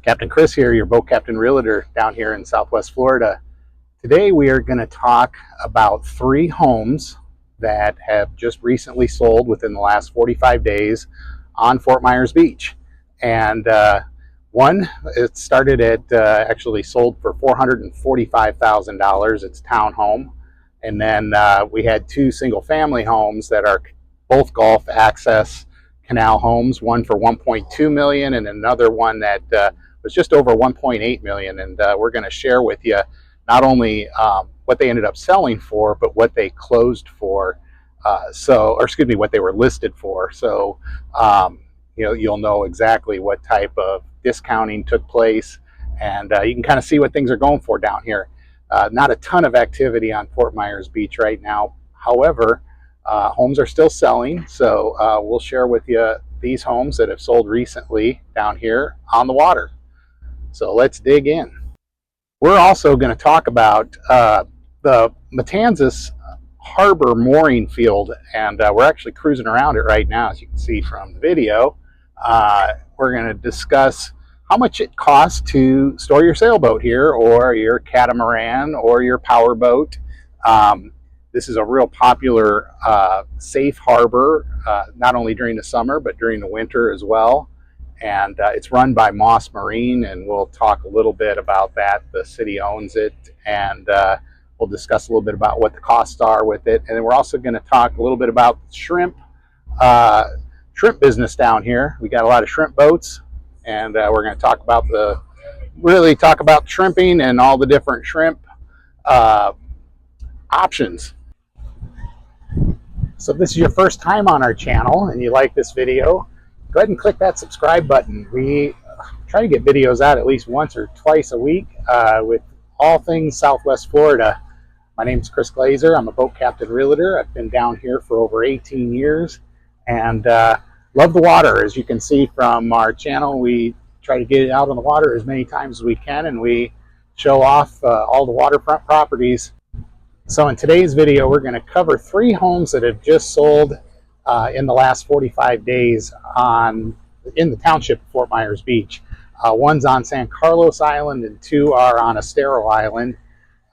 Captain Chris here, your boat captain realtor down here in Southwest Florida. Today we are going to talk about 3 homes that have just recently sold within the last 45 days on Fort Myers Beach. And one, it started at actually sold for $445,000. It's Townhome. And then we had 2 single family homes that are both Gulf Access Canal homes, one for $1.2 million and another one that was just over $1.8 million. And we're going to share with you not only what they ended up selling for, but what they closed for. What they were listed for. So, you'll know exactly what type of discounting took place, and you can kind of see what things are going for down here. Not a ton of activity on Fort Myers Beach right now. However, homes are still selling, so we'll share with you these homes that have sold recently down here on the water. So let's dig in. We're also going to talk about the Matanzas Harbor mooring field, and we're actually cruising around it right now, as you can see from the video. We're going to discuss how much it costs to store your sailboat here, or your catamaran, or your powerboat. This is a real popular safe harbor, not only during the summer but during the winter as well. And it's run by Moss Marine, and we'll talk a little bit about that. The city owns it, and we'll discuss a little bit about what the costs are with it. And then we're also going to talk a little bit about shrimp business down here. We got a lot of shrimp boats, and we're going to talk about shrimping and all the different shrimp options. So if this is your first time on our channel and you like this video, go ahead and click that subscribe button. We try to get videos out at least once or twice a week with all things Southwest Florida. My name is Chris Glazer. I'm a boat captain realtor. I've been down here for over 18 years and love the water. As you can see from our channel, we try to get it out on the water as many times as we can, and we show off all the waterfront properties. So in today's video, we're going to cover 3 homes that have just sold in the last 45 days in the township of Fort Myers Beach. One's on San Carlos Island and 2 are on Estero Island.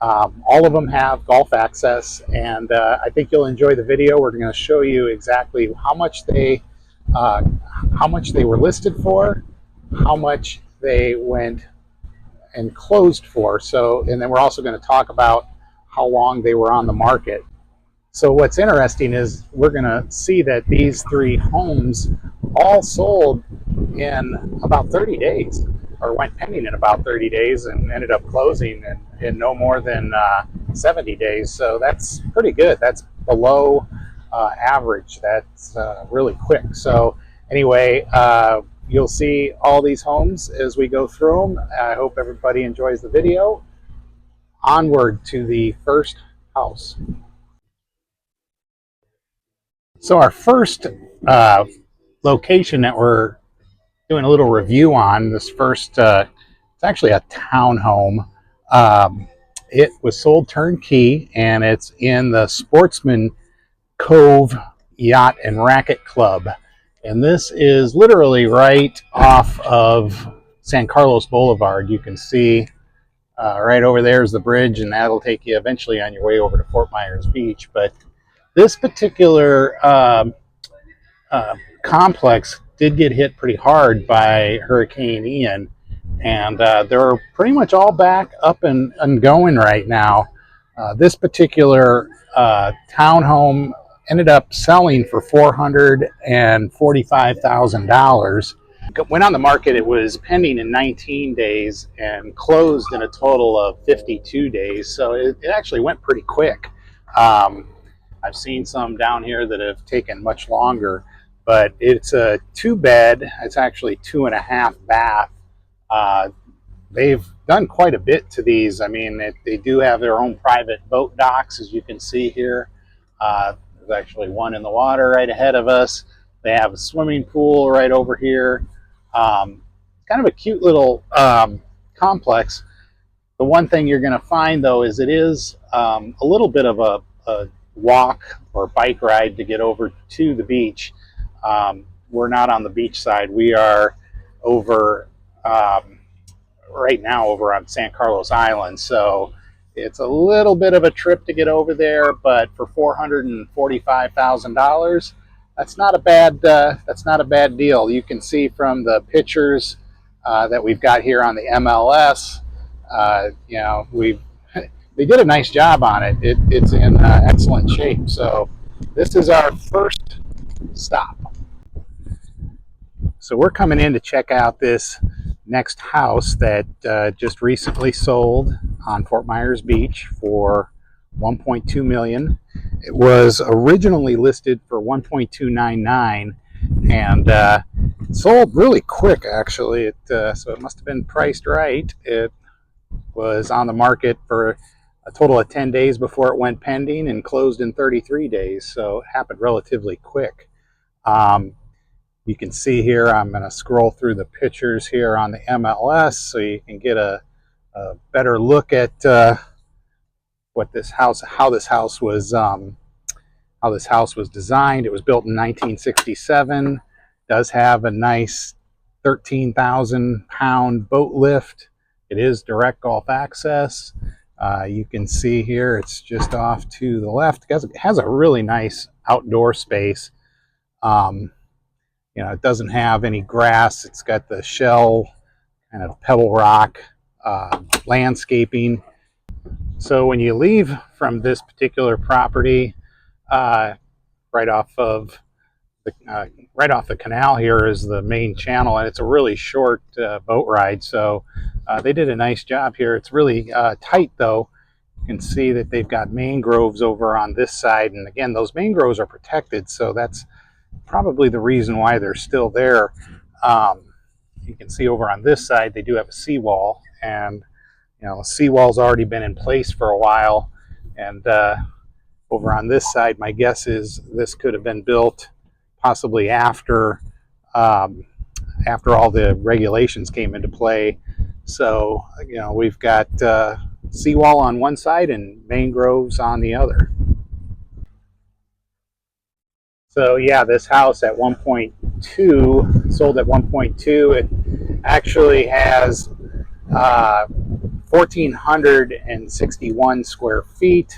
All of them have Gulf Access, and I think you'll enjoy the video. We're going to show you exactly how much they were listed for, how much they went and closed for. And then we're also going to talk about how long they were on the market. So what's interesting is we're going to see that these 3 homes all sold in about 30 days, or went pending in about 30 days and ended up closing in no more than 70 days. So that's pretty good. That's below average. That's really quick. So anyway, you'll see all these homes as we go through them. I hope everybody enjoys the video. Onward to the first house. So our first location that we're doing a little review on, it's actually a townhome. It was sold turnkey, and it's in the Sportsman Cove Yacht and Racket Club. And this is literally right off of San Carlos Boulevard. You can see right over there is the bridge, and that'll take you eventually on your way over to Fort Myers Beach. But this particular complex did get hit pretty hard by Hurricane Ian, and they're pretty much all back up and going right now. This particular townhome ended up selling for $445,000. Went on the market, it was pending in 19 days and closed in a total of 52 days. So it actually went pretty quick. I've seen some down here that have taken much longer, but it's a 2-bed. It's actually 2.5 bath. They've done quite a bit to these. I mean, they do have their own private boat docks, as you can see here. There's actually one in the water right ahead of us. They have a swimming pool right over here. Kind of a cute little complex. The one thing you're going to find, though, is it is a little bit of a walk or bike ride to get over to the beach. We're not on the beach side. We are over right now over on San Carlos Island. So it's a little bit of a trip to get over there, but for $445,000, that's not a bad deal. You can see from the pictures that we've got here on the MLS. You know, they did a nice job on it. It's in excellent shape. So this is our first stop. So we're coming in to check out this next house that just recently sold on Fort Myers Beach for $1.2 million. It was originally listed for $1.299 and sold really quick, actually. So it must have been priced right. It was on the market for a total of 10 days before it went pending and closed in 33 days. So it happened relatively quick. You can see here, I'm going to scroll through the pictures here on the MLS so you can get a better look at what this house, how this house was designed. It was built in 1967. Does have a nice 13,000-pound boat lift. It is direct gulf access. You can see here it's just off to the left. It has a really nice outdoor space. You know, it doesn't have any grass. It's got the shell kind of pebble rock landscaping. So when you leave from this particular property, right off the canal here is the main channel, and it's a really short boat ride. So they did a nice job here. It's really tight, though. You can see that they've got mangroves over on this side, and again, those mangroves are protected, so that's probably the reason why they're still there. You can see over on this side they do have a seawall, and you know, the seawall's already been in place for a while. And over on this side, my guess is this could have been built possibly after all the regulations came into play. So you know, we've got seawall on one side and mangroves on the other. So yeah, this house at 1.2 sold at 1.2. It actually has 1,461 square feet.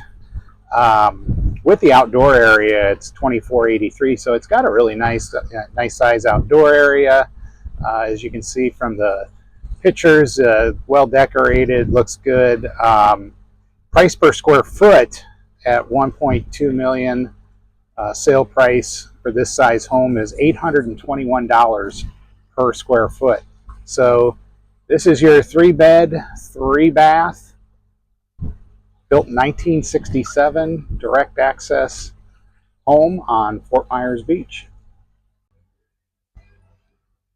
With the outdoor area, it's 2,483. So it's got a really nice size outdoor area. As you can see from the pictures, well decorated, looks good. Price per square foot at 1.2 million. Sale price for this size home is $821 per square foot. So this is your 3-bed, 3-bath, built in 1967, direct access home on Fort Myers Beach.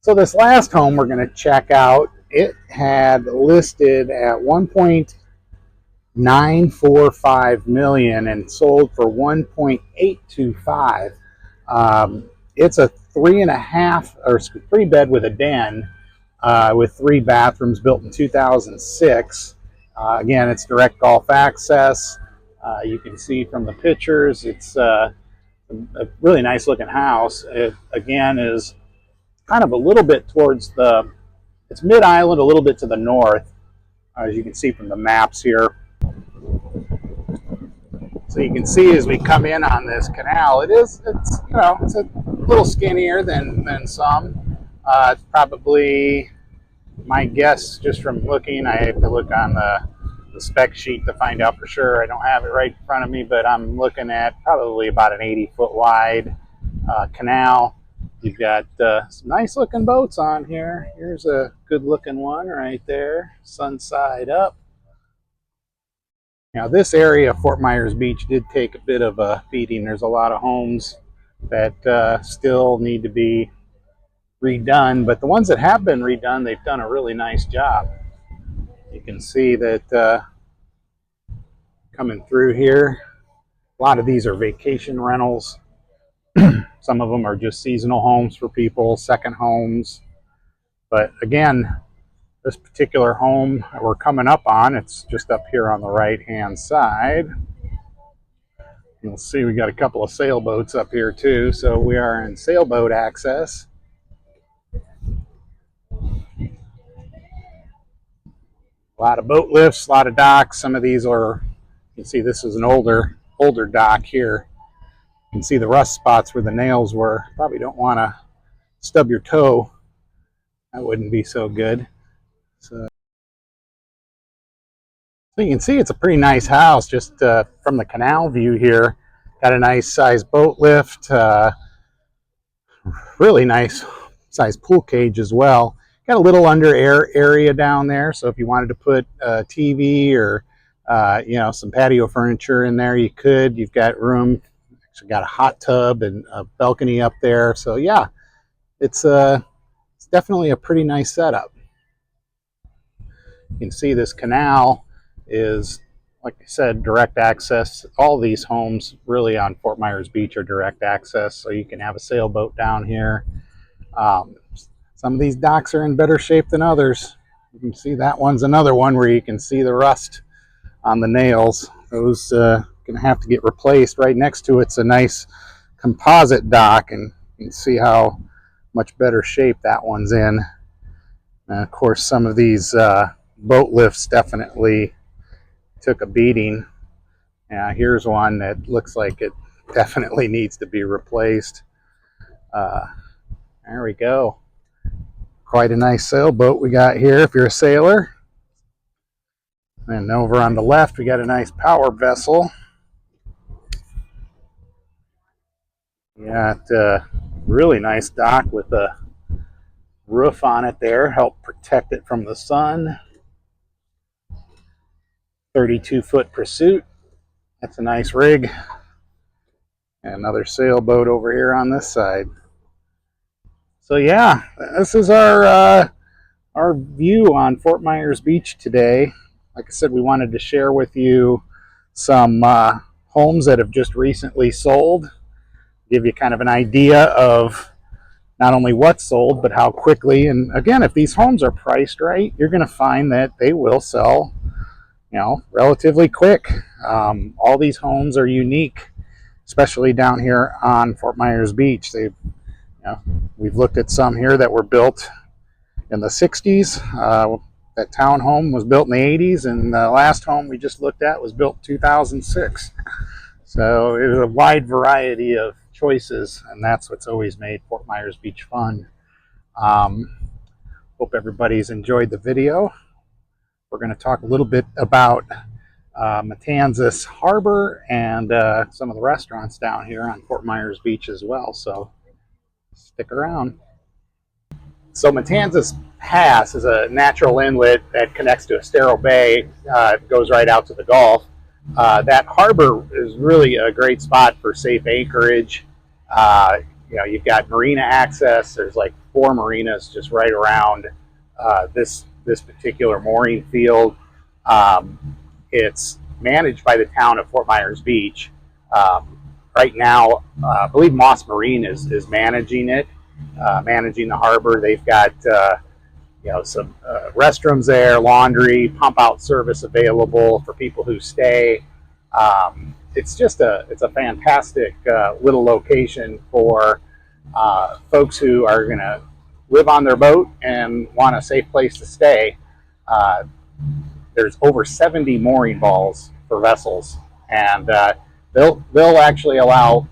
So this last home we're going to check out, it had listed at 1.945 million and sold for 1.825. It's a 3-bed with a den with 3 bathrooms, built in 2006. Again, it's direct gulf access. You can see from the pictures, it's a really nice looking house. It again is kind of a little bit towards it's mid-island, a little bit to the north, as you can see from the maps here. So you can see as we come in on this canal, it's a little skinnier than some. It's probably, my guess, just from looking, I have to look on the spec sheet to find out for sure. I don't have it right in front of me, but I'm looking at probably about an 80-foot wide canal. You've got some nice looking boats on here. Here's a good looking one right there, sun side up. Now this area of Fort Myers Beach did take a bit of a beating. There's a lot of homes that still need to be redone, but the ones that have been redone, they've done a really nice job. You can see that coming through here, a lot of these are vacation rentals. Some of them are just seasonal homes for people, second homes. But again, this particular home that we're coming up on, it's just up here on the right-hand side. You'll see we got a couple of sailboats up here too. So we are in Sailboat Access. A lot of boat lifts, a lot of docks. Some of these are, you can see this is an older dock here. You can see the rust spots where the nails were. Probably don't want to stub your toe. That wouldn't be so good. So you can see it's a pretty nice house just from the canal view here. Got a nice size boat lift, really nice size pool cage as well. Got a little under air area down there, so if you wanted to put a TV or you know, some patio furniture in there, you could. You've got room. Actually got a hot tub and a balcony up there. So yeah, it's definitely a pretty nice setup. You can see this canal is, like I said, direct access. All these homes really on Fort Myers Beach are direct access, so you can have a sailboat down here. Some of these docks are in better shape than others. You can see that one's another one where you can see the rust on the nails. Those gonna have to get replaced. Right next to it's a nice composite dock, and you can see how much better shape that one's in. And of course, some of these boat lifts definitely took a beating. Here's one that looks like it definitely needs to be replaced. There we go. Quite a nice sailboat we got here if you're a sailor. And over on the left, we got a nice power vessel. We got a really nice dock with a roof on it there, help protect it from the sun. 32-foot pursuit. That's a nice rig. And another sailboat over here on this side. So yeah, this is our view on Fort Myers Beach today. Like I said, we wanted to share with you some homes that have just recently sold. Give you kind of an idea of not only what's sold, but how quickly. And again, if these homes are priced right, you're going to find that they will sell, you know, relatively quick. All these homes are unique, especially down here on Fort Myers Beach. We've looked at some here that were built in the 60s. That townhome was built in the 80s, and the last home we just looked at was built in 2006. So it was a wide variety of choices, and that's what's always made Fort Myers Beach fun. Hope everybody's enjoyed the video. We're going to talk a little bit about Matanzas Harbor and some of the restaurants down here on Fort Myers Beach as well, so stick around. So Matanzas Pass is a natural inlet that connects to Estero Bay. It goes right out to the Gulf. That harbor is really a great spot for safe anchorage. You know, you've got marina access. There's like 4 marinas just right around this particular mooring field. It's managed by the town of Fort Myers Beach. Right now, I believe Moss Marine is managing it, managing the harbor. They've got you know, some restrooms there, laundry, pump out service available for people who stay. It's a fantastic little location for folks who are going to live on their boat and want a safe place to stay. There's over 70 mooring balls for vessels, and they'll actually allow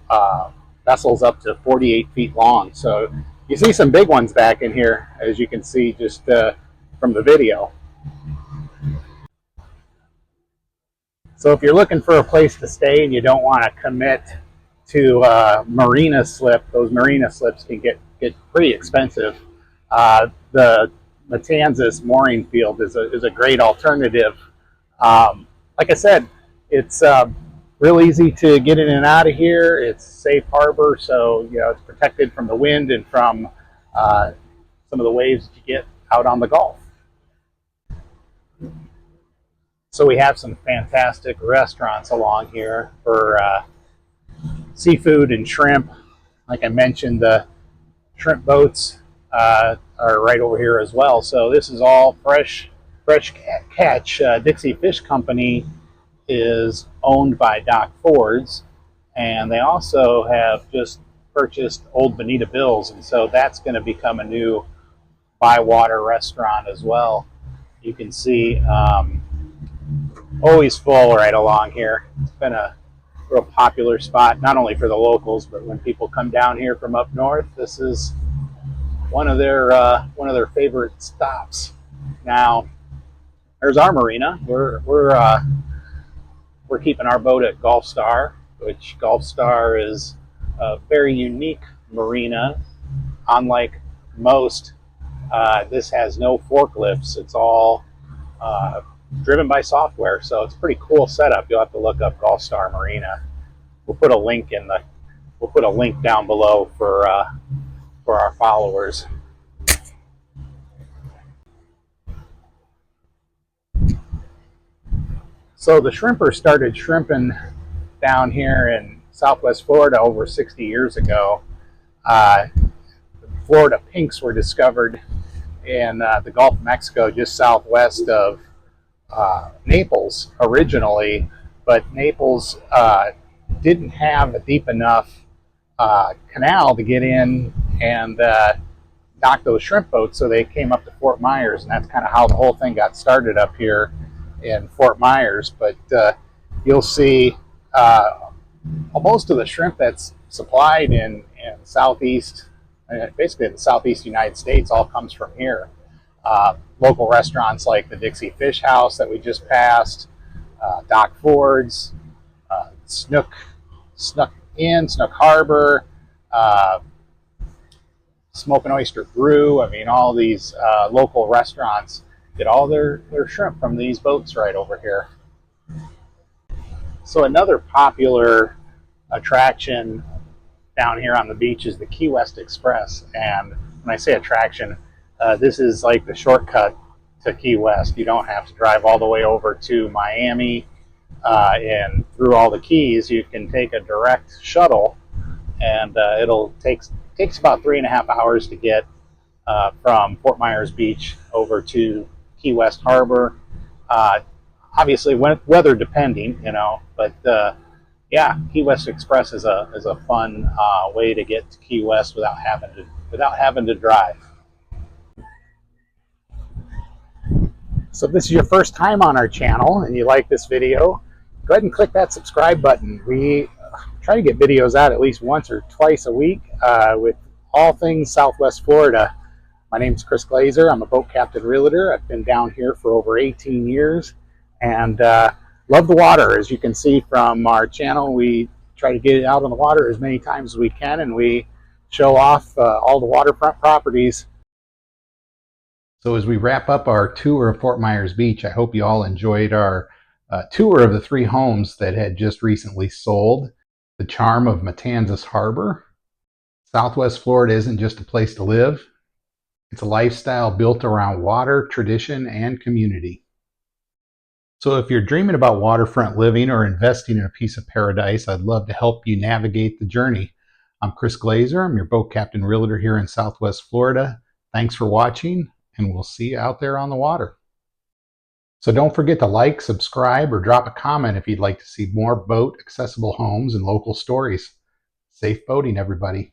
vessels up to 48 feet long. So you see some big ones back in here, as you can see just from the video. So if you're looking for a place to stay and you don't want to commit to marina slip, those marina slips can get pretty expensive. The Matanzas mooring field is a great alternative. Like I said, it's real easy to get in and out of here. It's safe harbor, so you know it's protected from the wind and from some of the waves that you get out on the Gulf. So we have some fantastic restaurants along here for seafood and shrimp. Like I mentioned, the shrimp boats are right over here as well. So this is all fresh catch. Dixie Fish Company is owned by Doc Ford's, and they also have just purchased Old Bonita Bill's, and so that's going to become a new by water restaurant as well. You can see always full right along here. It's been a real popular spot, not only for the locals, but when people come down here from up north, this is one of their favorite stops. Now, there's our marina. We're keeping our boat at Gulf Star, which Gulf Star is a very unique marina. Unlike most, this has no forklifts. It's all driven by software, so it's a pretty cool setup. You'll have to look up Gulf Star Marina. We'll put a link down below for our followers. So the shrimpers started shrimping down here in Southwest Florida over 60 years ago. Florida pinks were discovered in the Gulf of Mexico, just southwest of Naples originally, but Naples didn't have a deep enough canal to get in and knock those shrimp boats, so they came up to Fort Myers, and that's kind of how the whole thing got started up here in Fort Myers. But you'll see most of the shrimp that's supplied in southeast, basically the southeast United States, all comes from here. Local restaurants like the Dixie Fish House that we just passed, Doc Ford's, Snook Harbor, Smoke and Oyster Brew. I mean, all these local restaurants get all their shrimp from these boats right over here. So another popular attraction down here on the beach is the Key West Express. And when I say attraction, this is like the shortcut to Key West. You don't have to drive all the way over to Miami and through all the Keys. You can take a direct shuttle, and takes about 3.5 hours to get from Fort Myers Beach over to Key West Harbor. Obviously, weather depending, but yeah, Key West Express is a fun way to get to Key West without having to drive. So if this is your first time on our channel and you like this video, go ahead and click that subscribe button. We try to get videos out at least once or twice a week with all things Southwest Florida. My name is Chris Glazer. I'm a boat captain realtor. I've been down here for over 18 years and love the water. As you can see from our channel, we try to get it out on the water as many times as we can, and we show off all the waterfront properties. So as we wrap up our tour of Fort Myers Beach, I hope you all enjoyed our tour of the 3 homes that had just recently sold. The charm of Matanzas Harbor. Southwest Florida isn't just a place to live. It's a lifestyle built around water, tradition, and community. So if you're dreaming about waterfront living or investing in a piece of paradise, I'd love to help you navigate the journey. I'm Chris Glazer. I'm your boat captain realtor here in Southwest Florida. Thanks for watching, and we'll see you out there on the water. So don't forget to like, subscribe, or drop a comment if you'd like to see more boat accessible homes and local stories. Safe boating, everybody.